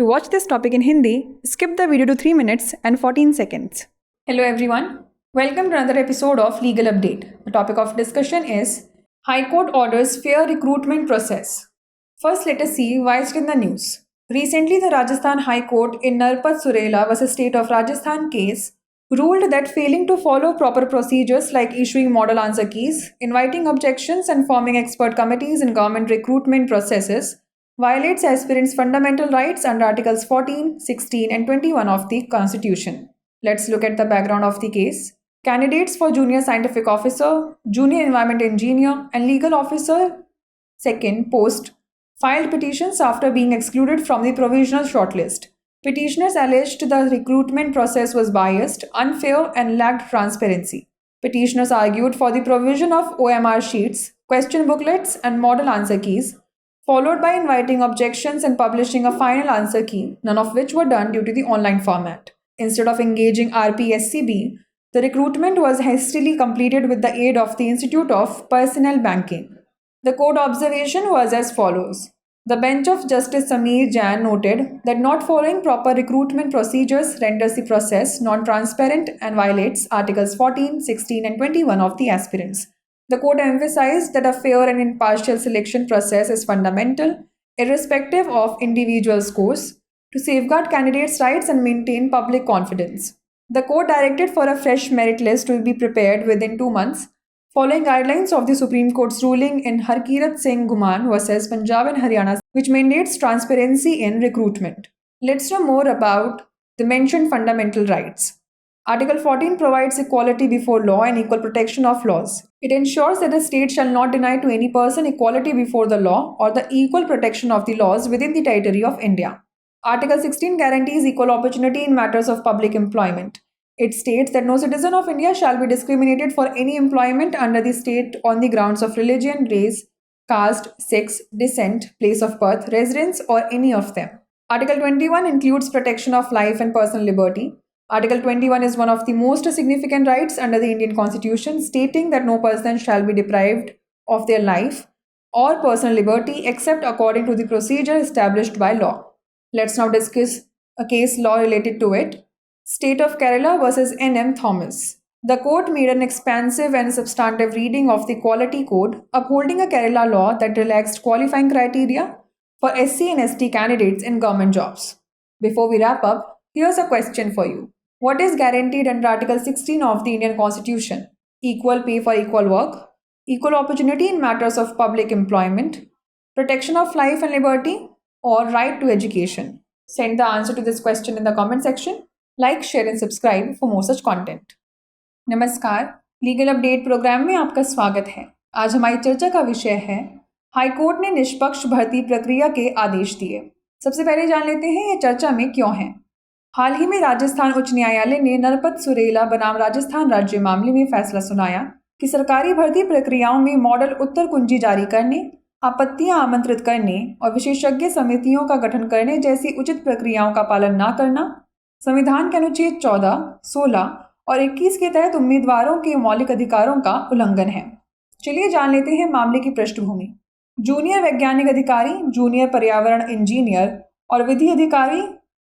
watch this topic in Hindi, skip the video to 3 minutes and 14 seconds. Hello everyone. Welcome to another episode of Legal Update. The topic of discussion is High Court orders fair recruitment process. First, let us see why it's in the news. Recently, the Rajasthan High Court in Narpat Surela vs. State of Rajasthan case ruled that failing to follow proper procedures like issuing model answer keys, inviting objections, and forming expert committees in government recruitment processes violates aspirants' fundamental rights under Articles 14, 16, and 21 of the Constitution. Let's look at the background of the case. Candidates for Junior Scientific Officer, Junior Environment Engineer, and Legal Officer second post filed petitions after being excluded from the provisional shortlist. Petitioners alleged the recruitment process was biased, unfair, and lacked transparency. Petitioners argued for the provision of OMR sheets, question booklets, and model answer keys, followed by inviting objections and publishing a final answer key, none of which were done due to the online format. Instead of engaging RPSCB, the recruitment was hastily completed with the aid of the Institute of Personnel Banking. The court observation was as follows. The bench of Justice Sameer Jain noted that not following proper recruitment procedures renders the process non-transparent and violates Articles 14, 16, and 21 of the aspirants. The court emphasized that a fair and impartial selection process is fundamental, irrespective of individual scores, to safeguard candidates' rights and maintain public confidence. The court directed for a fresh merit list to be prepared within 2 months, following guidelines of the Supreme Court's ruling in Harkirat Singh Guman vs. Punjab and Haryana, which mandates transparency in recruitment. Let's know more about the mentioned fundamental rights. Article 14 provides equality before law and equal protection of laws. It ensures that the state shall not deny to any person equality before the law or the equal protection of the laws within the territory of India. Article 16 guarantees equal opportunity in matters of public employment. It states that no citizen of India shall be discriminated for any employment under the state on the grounds of religion, race, caste, sex, descent, place of birth, residence, or any of them. Article 21 includes protection of life and personal liberty. Article 21 is one of the most significant rights under the Indian Constitution, stating that no person shall be deprived of their life or personal liberty except according to the procedure established by law. Let's now discuss a case law related to it. State of Kerala vs. N.M. Thomas. The court made an expansive and substantive reading of the Quality Code, upholding a Kerala law that relaxed qualifying criteria for SC and ST candidates in government jobs. Before we wrap up, here's a question for you. What is guaranteed under Article 16 of the Indian Constitution? Equal pay for equal work, equal opportunity in matters of public employment, protection of life and liberty, or right to education? Send the answer to this question in the comment section. Like, share and subscribe for more such content. नमस्कार, legal update programme में आपका स्वागत है। आज हमारी चर्चा का विषय है हाई कोर्ट ने निष्पक्ष भर्ती प्रक्रिया के आदेश दिए। सबसे पहले जान लेते हैं ये चर्चा में क्यों है। हाल ही में राजस्थान उच्च न्यायालय ने नरपत सुरेला बनाम राजस्थान राज्य मामले में फैसला सुनाया कि सरकारी भर्ती प्रक्रियाओं में मॉडल उत्तर कुंजी जारी करने, आपत्तियां आमंत्रित करने और विशेषज्ञ समितियों का गठन करने जैसी उचित प्रक्रियाओं का पालन न करना संविधान के अनुच्छेद 14, 16 और 21 के तहत उम्मीदवारों के मौलिक अधिकारों का उल्लंघन है। चलिए जान लेते हैं मामले की पृष्ठभूमि। जूनियर वैज्ञानिक अधिकारी, जूनियर पर्यावरण इंजीनियर और विधि अधिकारी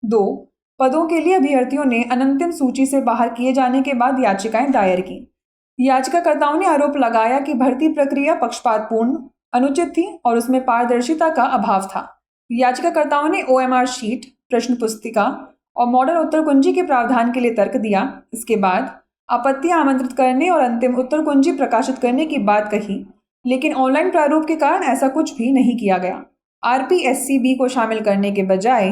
2 पदों के लिए अभ्यर्थियों ने अनंतिम सूची से बाहर किए जाने के बाद याचिकाएं दायर की। याचिकाकर्ताओं ने आरोप लगाया कि भर्ती प्रक्रिया पक्षपातपूर्ण, अनुचित थी और उसमें पारदर्शिता का अभाव था। याचिकाकर्ताओं ने OMR शीट, प्रश्न पुस्तिका और मॉडल उत्तर कुंजी के प्रावधान के लिए तर्क दिया। इसके बाद आपत्तियां आमंत्रित करने और अंतिम उत्तर कुंजी प्रकाशित करने की बात कही, लेकिन ऑनलाइन प्रारूप के कारण ऐसा कुछ भी नहीं किया गया। RPSCB को शामिल करने के बजाय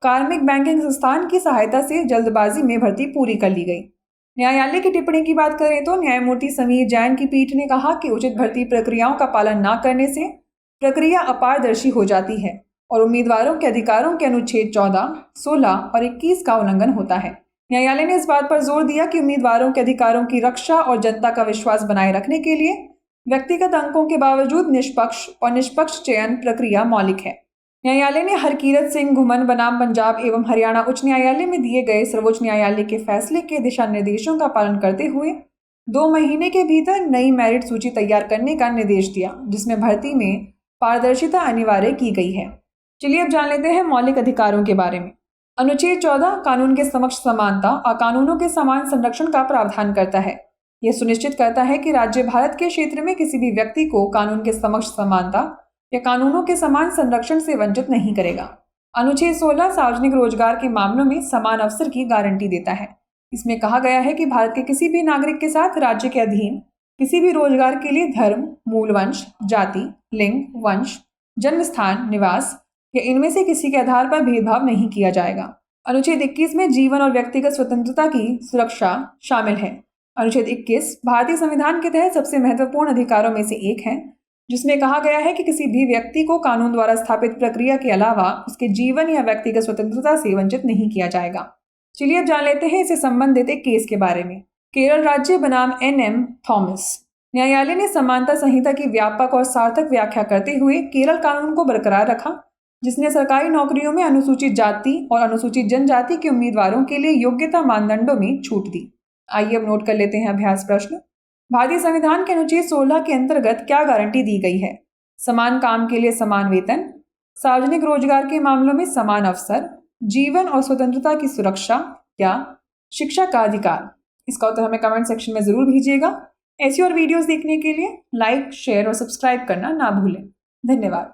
कार्मिक बैंकिंग संस्थान की सहायता से जल्दबाजी में भर्ती पूरी कर ली गई। न्यायालय की टिप्पणी की बात करें तो न्यायमूर्ति समीर जैन की पीठ ने कहा कि उचित भर्ती प्रक्रियाओं का पालन न करने से प्रक्रिया अपारदर्शी हो जाती है और उम्मीदवारों के अधिकारों के अनुच्छेद 14, 16 और 21 का उल्लंघन होता है। न्यायालय ने इस बात पर जोर दिया कि उम्मीदवारों के अधिकारों की रक्षा और जनता का विश्वास बनाए रखने के लिए व्यक्तिगत अंकों के बावजूद निष्पक्ष चयन प्रक्रिया मौलिक है। न्यायालय ने हरकीरत सिंह घुमन बनाम पंजाब एवं हरियाणा उच्च न्यायालय में दिए गए सर्वोच्च न्यायालय के फैसले के दिशा निर्देशों का पालन करते हुए 2 महीने के भीतर नई मेरिट सूची तैयार करने का निर्देश दिया, जिसमें भर्ती में पारदर्शिता अनिवार्य की गई है। चलिए अब जान लेते हैं मौलिक अधिकारों के बारे में। अनुच्छेद 14 कानून के समक्ष समानता और कानूनों के समान संरक्षण का प्रावधान करता है। यह सुनिश्चित करता है कि राज्य भारत के क्षेत्र में किसी भी व्यक्ति को कानून के समक्ष समानता या कानूनों के समान संरक्षण से वंचित नहीं करेगा। अनुच्छेद 16 सार्वजनिक रोजगार के मामलों में समान अवसर की गारंटी देता है। इसमें कहा गया है कि भारत के किसी भी नागरिक के साथ राज्य के अधीन किसी भी रोजगार के लिए धर्म, मूल वंश, जाति, लिंग, वंश, जन्म स्थान, निवास या इनमें से किसी के आधार पर भेदभाव नहीं किया जाएगा। अनुच्छेद 21 में जीवन और व्यक्तिगत स्वतंत्रता की सुरक्षा शामिल है। अनुच्छेद 21 भारतीय संविधान के तहत सबसे महत्वपूर्ण अधिकारों में से एक है, जिसमें कहा गया है कि किसी भी व्यक्ति को कानून द्वारा स्थापित प्रक्रिया के अलावा उसके जीवन या व्यक्तिगत स्वतंत्रता से वंचित नहीं किया जाएगा। चलिए अब जान लेते हैं इससे संबंधित एक केस के बारे में। केरल राज्य बनाम NM थॉमस। न्यायालय ने समानता संहिता की व्यापक और सार्थक व्याख्या करते हुए केरल कानून को बरकरार रखा, जिसने सरकारी नौकरियों में अनुसूचित जाति और अनुसूचित जनजाति के उम्मीदवारों के लिए योग्यता मानदंडों में छूट दी। आइए अब नोट कर लेते हैं अभ्यास प्रश्न। भारतीय संविधान के अनुच्छेद 16 के अंतर्गत क्या गारंटी दी गई है? समान काम के लिए समान वेतन, सार्वजनिक रोजगार के मामलों में समान अवसर, जीवन और स्वतंत्रता की सुरक्षा या शिक्षा का अधिकार। इसका उत्तर हमें कमेंट सेक्शन में जरूर भेजिएगा। ऐसी और वीडियोस देखने के लिए लाइक, शेयर और सब्सक्राइब करना ना भूलें। धन्यवाद।